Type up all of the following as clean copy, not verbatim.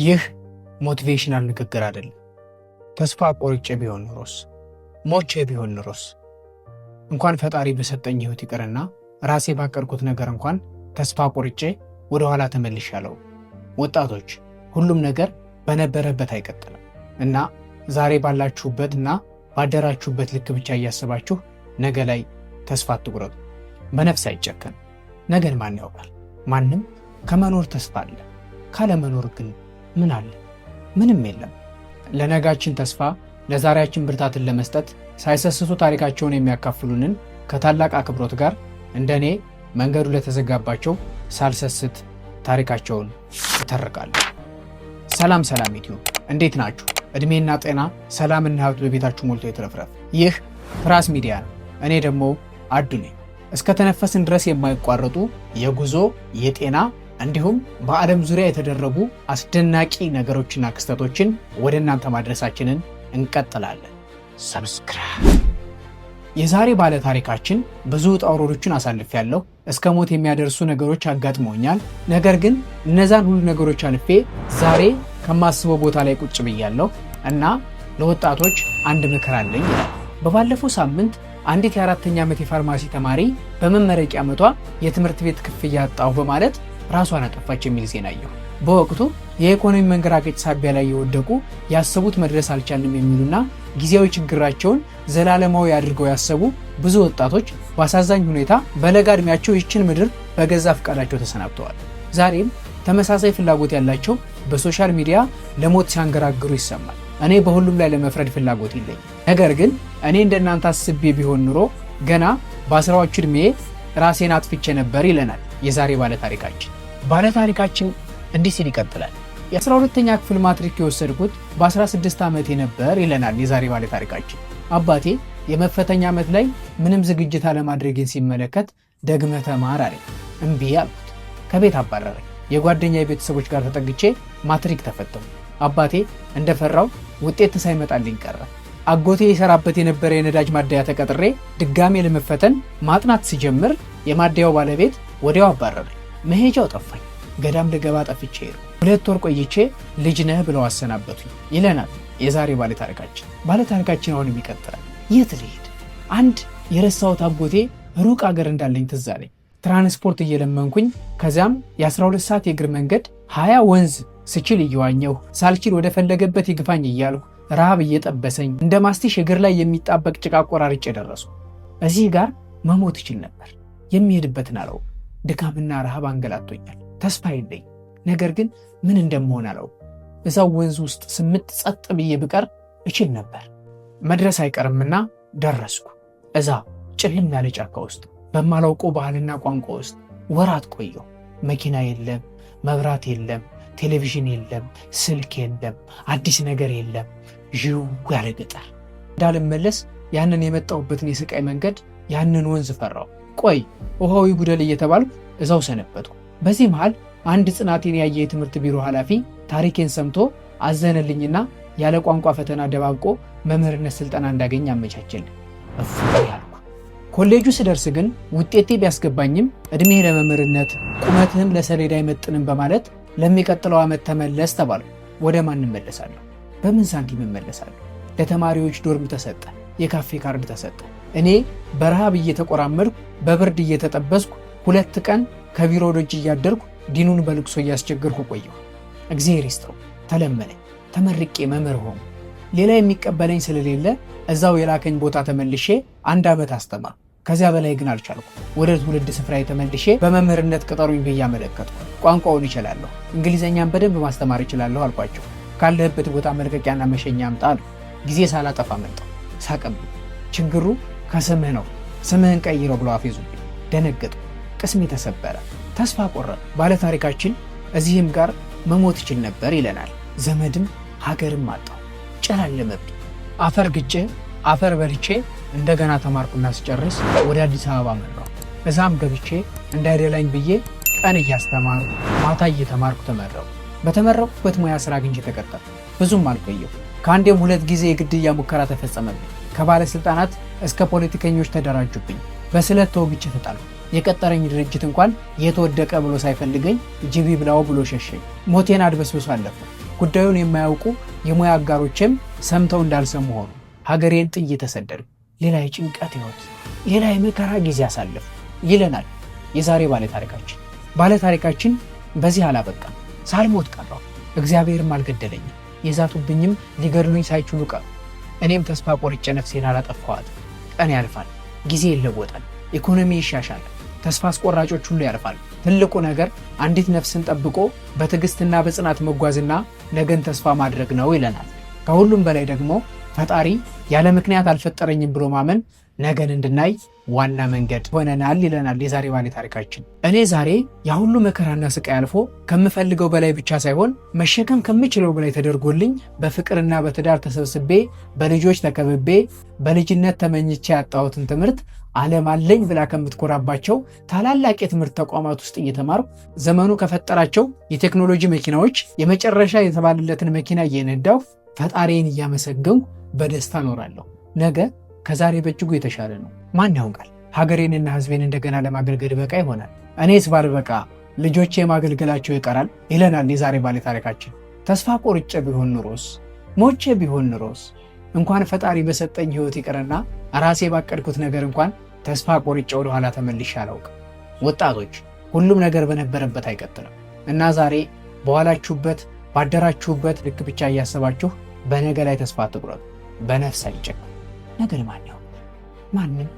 ይህ ሞቲቬሽናል ንግግር አይደለም። ተስፋ ቆርጬ ቢሆን ኖሮስ፣ ሞቼ ቢሆን ኖሮስ፣ እንኳን ፈጣሪ በሰጠኝ ህይወት ይቅርና ራሴ ባቀድኩት ነገር እንኳን ተስፋ ቆርጬ ወደ ኋላ ተመልሻለሁ። ወጣቶች፣ ሁሉም ነገር በነበረበት አይቀጥልም እና ዛሬ ባላችሁበት እና ባደራችሁበት ልክ ብቻ እያሰባችሁ ነገ ላይ ተስፋ አትቁረጡ። በነፍስ አይጨከን። ነገን ማን ያውቃል? ማንም። ከመኖር ተስፋ አለ፣ ካለመኖር ግን ምን አለ? ምንም የለም። ለነጋችን ተስፋ ለዛሬያችን ብርታትን ለመስጠት ሳይሰስቱ ታሪካቸውን የሚያካፍሉንን ከታላቅ አክብሮት ጋር እንደኔ መንገዱ ለተዘጋባቸው ሳልሰስት ታሪካቸውን እተርካለሁ። ሰላም ሰላም ዩቲዩብ፣ እንዴት ናችሁ? እድሜና ጤና ሰላምና ሀብት በቤታችሁ ሞልቶ የተረፍረፍ። ይህ ትራስ ሚዲያ ነው። እኔ ደግሞ አዱ ነኝ። እስከ ተነፈስን ድረስ የማይቋረጡ የጉዞ የጤና እንዲሁም በዓለም ዙሪያ የተደረጉ አስደናቂ ነገሮችና ክስተቶችን ወደ እናንተ ማድረሳችንን እንቀጥላለን። ሰብስክራይብ። የዛሬ ባለ ታሪካችን ብዙ ውጣ ውረዶችን አሳልፌያለሁ። እስከ ሞት የሚያደርሱ ነገሮች አጋጥመውኛል። ነገር ግን እነዛን ሁሉ ነገሮች አልፌ ዛሬ ከማስበው ቦታ ላይ ቁጭ ብያለሁ እና ለወጣቶች አንድ ምክር አለኝ ይላል። በባለፈው ሳምንት አንዲት የ4ኛ ዓመት የፋርማሲ ተማሪ በመመረቂያ ዓመቷ የትምህርት ቤት ክፍያ አጣሁ በማለት ራሷን አጠፋች የሚል ዜና አየሁ። በወቅቱ የኢኮኖሚ መንገራገጭ ሳቢያ ላይ የወደቁ ያሰቡት መድረስ አልቻልንም የሚሉና ጊዜያዊ ችግራቸውን ዘላለማዊ አድርገው ያሰቡ ብዙ ወጣቶች በአሳዛኝ ሁኔታ በለጋ ዕድሜያቸው ይህችን ምድር በገዛ ፈቃዳቸው ተሰናብተዋል። ዛሬም ተመሳሳይ ፍላጎት ያላቸው በሶሻል ሚዲያ ለሞት ሲያንገራግሩ ይሰማል። እኔ በሁሉም ላይ ለመፍረድ ፍላጎት የለኝም። ነገር ግን እኔ እንደናንተ አስቤ ቢሆን ኑሮ ገና በ10ዎቹ ዕድሜ ራሴን አጥፍቼ ነበር ይለናል የዛሬ ባለታሪካችን። ባለታሪካችን እንዲህ ሲል ይቀጥላል። የ12ኛ ክፍል ማትሪክ የወሰድኩት በ16 ዓመቴ ነበር ይለናል የዛሬ ባለታሪካችን። አባቴ የመፈተኛ ዓመት ላይ ምንም ዝግጅት አለማድረግን ሲመለከት ደግመህ ተማር አለኝ። እምቢ አልኩት። ከቤት አባረረኝ። የጓደኛ ቤተሰቦች ጋር ተጠግቼ ማትሪክ ተፈተንኩ። አባቴ እንደፈራው ውጤት ሳይመጣልኝ ቀረ። አጎቴ የሰራበት የነበረ የነዳጅ ማደያ ተቀጥሬ ድጋሜ ለመፈተን ማጥናት ሲጀምር የማደያው ባለቤት ወዲያው አባረረኝ። መሄጃው ጠፋኝ። ገዳም ልገባ ጠፍቼ ሄድኩ። 2 ወር ቆይቼ ልጅ ነህ ብለው አሰናበቱኝ ይለናል የዛሬ ባለታሪካችን። ባለታሪካችን አሁንም ይቀጥላል። የት ልሄድ? አንድ የረሳሁት አጎቴ ሩቅ አገር እንዳለኝ ትዝ አለኝ። ትራንስፖርት እየለመንኩኝ ከዚያም የ12 ሰዓት የእግር መንገድ 20 ወንዝ ስችል እየዋኘሁ ሳልችል ወደ ፈለገበት ይግፋኝ እያልኩ ረሃብ እየጠበሰኝ እንደ ማስቲሽ እግር ላይ የሚጣበቅ ጭቃ ቆራርጬ ደረሱ። እዚህ ጋር መሞት ይችል ነበር። የሚሄድበትን አላውቅም። ድካምና ረሃብ አንገላቶኛል። ተስፋ የለኝ። ነገር ግን ምን እንደምሆን አላውቅም። እዛው ወንዝ ውስጥ ስምጥ ጸጥ ብዬ ብቀር እችል ነበር። መድረስ አይቀርምና ደረስኩ። እዛ ጭልም ያለ ጫካ ውስጥ በማላውቀው ባህልና ቋንቋ ውስጥ ወራት ቆየሁ። መኪና የለም፣ መብራት የለም፣ ቴሌቪዥን የለም፣ ስልክ የለም፣ አዲስ ነገር የለም። ዥው ያለ ገጠር። እንዳልመለስ ያንን የመጣሁበትን የስቃይ መንገድ ያንን ወንዝ ፈራው። ቆይ ውሃው ይጉደል እየተባልኩ እዛው ሰነበትኩ። በዚህ መሃል አንድ ጽናቴን ያየ የትምህርት ቢሮ ኃላፊ ታሪኬን ሰምቶ አዘነልኝና ያለ ቋንቋ ፈተና ደባብቆ መምህርነት ስልጠና እንዳገኝ አመቻቸልኝ። እፎይ ያልኩ። ኮሌጁ ስደርስ ግን ውጤቴ ቢያስገባኝም እድሜህ ለመምህርነት ቁመትህም ለሰሌዳ አይመጥንም በማለት ለሚቀጥለው ዓመት ተመለስ ተባልኩ። ወደ ማን እመለሳለሁ? በምን ሳንቲም እመለሳለሁ? ለተማሪዎች ዶርም ተሰጠ፣ የካፌ ካርድ ተሰጠ። እኔ በረሃብ እየተቆራመድኩ በብርድ እየተጠበስኩ 2 ቀን ከቢሮ ደጅ እያደርኩ ዲኑን በልቅሶ እያስቸገርኩ ቆየሁ። እግዚአብሔር ይስጠው፣ ተለመነኝ። ተመርቄ መምህር ሆንኩ። ሌላ የሚቀበለኝ ስለሌለ እዛው የላከኝ ቦታ ተመልሼ 1 ዓመት አስተማርኩ። ከዚያ በላይ ግን አልቻልኩ። ወደ ትውልድ ስፍራ ተመልሼ በመምህርነት ቅጠሩኝ ብዬ አመለከትኩ። ቋንቋውን እችላለሁ፣ እንግሊዘኛን በደንብ ማስተማር እችላለሁ አልኳቸው። ካለህበት ቦታ መልቀቂያና መሸኛ አምጣ አሉ። ጊዜ ሳላጠፋ መጣሁ። ሳቀብኝ። ችግሩ ከስምህ ነው፣ ስምህን ቀይረው ብለው አፌዙብኝ። ደነገጥኩ። ቅስሜ ተሰበረ። ተስፋ ቆረጥኩ። ባለታሪካችን እዚህም ጋር መሞት ይችል ነበር ይለናል። ዘመድም ሀገርም አጣሁ። ጨላለመብኝ። አፈር ግጬ አፈር በልቼ እንደገና ተማርኩና ስጨርስ ወደ አዲስ አበባ መራሁ። እዛም ገብቼ እንዳይደላኝ ብዬ ቀን እያስተማሩ ማታ እየተማርኩ ተመረቁ። በተመረቁበት ሙያ ስራ አግኝቼ ተቀጠርኩ። ብዙም አልቆየሁ። ከአንዴም 2 ጊዜ የግድያ ሙከራ ተፈጸመብኝ። ከባለስልጣናት እስከ ፖለቲከኞች ተደራጁብኝ። በስለት ተወግቼ ተጣልኩ። የቀጠረኝ ድርጅት እንኳን የተወደቀ ብሎ ሳይፈልገኝ ጅቢ ብላው ብሎ ሸሸኝ። ሞቴን አድበስብሶ አለፈ። ጉዳዩን የማያውቁ የሙያ አጋሮችም ሰምተው እንዳልሰሙ ሆኑ። ሀገሬን ጥዬ ተሰደድኩ፣ ሌላ የጭንቀት ህይወት፣ ሌላ የመከራ ጊዜ አሳለፍ ይለናል የዛሬ ባለታሪካችን። ባለታሪካችን በዚህ አላበቃም። ሳልሞት ቀረሁ፣ እግዚአብሔርም አልገደለኝም፣ የዛቱብኝም ሊገድሉኝ ሳይችሉ ቀሩ። እኔም ተስፋ ቆርጬ ነፍሴን አላጠፋኋት። ቀን ያልፋል፣ ጊዜ ይለወጣል፣ ኢኮኖሚ ይሻሻል፣ ተስፋ አስቆራጮች ሁሉ ያልፋል። ትልቁ ነገር አንዲት ነፍስን ጠብቆ በትዕግስትና በጽናት መጓዝና ነገን ተስፋ ማድረግ ነው ይለናል። ከሁሉም በላይ ደግሞ ፈጣሪ ያለ ምክንያት አልፈጠረኝም ብሎ ማመን ነገን እንድናይ ዋና መንገድ ሆነናል ይለናል የዛሬ ባለታሪካችን። እኔ ዛሬ ያሁሉ መከራና ስቃይ አልፎ ከምፈልገው በላይ ብቻ ሳይሆን መሸከም ከምችለው በላይ ተደርጎልኝ በፍቅርና በትዳር ተሰብስቤ በልጆች ተከብቤ በልጅነት ተመኝቼ ያጣሁትን ትምህርት ዓለም አለኝ ብላ ከምትኮራባቸው ታላላቅ የትምህርት ተቋማት ውስጥ እየተማርኩ ዘመኑ ከፈጠራቸው የቴክኖሎጂ መኪናዎች የመጨረሻ የተባለለትን መኪና እየነዳሁ ፈጣሪን እያመሰገንኩ በደስታ እኖራለሁ። ነገ ከዛሬ በእጅጉ የተሻለ ነው። ማን ያውቃል? ሀገሬንና ሕዝቤን እንደገና ለማገልገል በቃ ይሆናል። እኔስ ባልበቃ ልጆቼ ማገልገላቸው ይቀራል ይለናል የዛሬ ባለታሪካችን። ተስፋ ቆርጬ ቢሆን ኑሮስ፣ ሞቼ ቢሆን ኑሮስ፣ እንኳን ፈጣሪ በሰጠኝ ሕይወት ይቅርና ራሴ ባቀድኩት ነገር እንኳን ተስፋ ቆርጬ ወደኋላ ተመልሼ አላውቅም። ወጣቶች፣ ሁሉም ነገር በነበረበት አይቀጥልም እና ዛሬ በዋላችሁበት ባደራችሁበት ልክ ብቻ እያሰባችሁ በነገ ላይ ተስፋ አትቁረጡ። በነፍስ አይጨክኑ። ነገር ማን ያው ማንም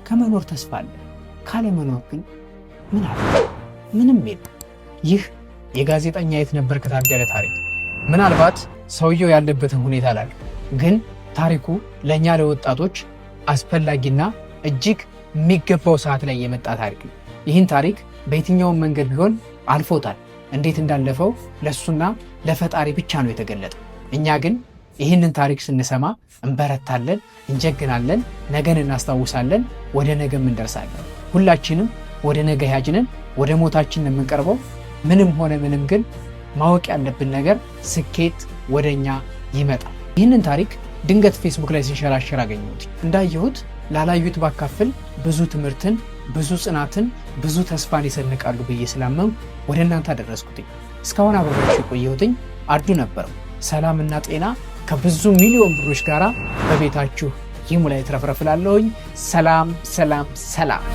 ከመኖር ተስፋ አለ፣ ካለመኖር ግን ምን አለ? ምንም የለም። ይህ የጋዜጠኛ የት ነበርክ ታደለ ታሪክ። ምናልባት ሰውየው ያለበትን ሁኔታ አላለ፣ ግን ታሪኩ ለእኛ ለወጣቶች አስፈላጊና እጅግ የሚገባው ሰዓት ላይ የመጣ ታሪክ ነው። ይህን ታሪክ በየትኛውም መንገድ ቢሆን አልፎታል። እንዴት እንዳለፈው ለሱና ለፈጣሪ ብቻ ነው የተገለጠው። እኛ ግን ይህንን ታሪክ ስንሰማ እንበረታለን፣ እንጀግናለን፣ ነገን እናስታውሳለን፣ ወደ ነገም እንደርሳለን። ሁላችንም ወደ ነገ ያጅነን ወደ ሞታችን የምንቀርበው። ምንም ሆነ ምንም ግን ማወቅ ያለብን ነገር ስኬት ወደኛ ይመጣል። ይህንን ታሪክ ድንገት ፌስቡክ ላይ ሲንሸራሸር አገኘሁት። እንዳየሁት ላላዩት ባካፍል ብዙ ትምህርትን፣ ብዙ ጽናትን፣ ብዙ ተስፋን ይሰንቃሉ ብዬ ስላመንኩ ወደ እናንተ አደረስኩትኝ። እስካሁን አብሬያችሁ የቆየሁትኝ አዱ ነበረው። ሰላምና ጤና ከብዙ ሚሊዮን ብሮች ጋር በቤታችሁ ይሙላ ይትረፍረፍላለሁኝ። ሰላም ሰላም ሰላም።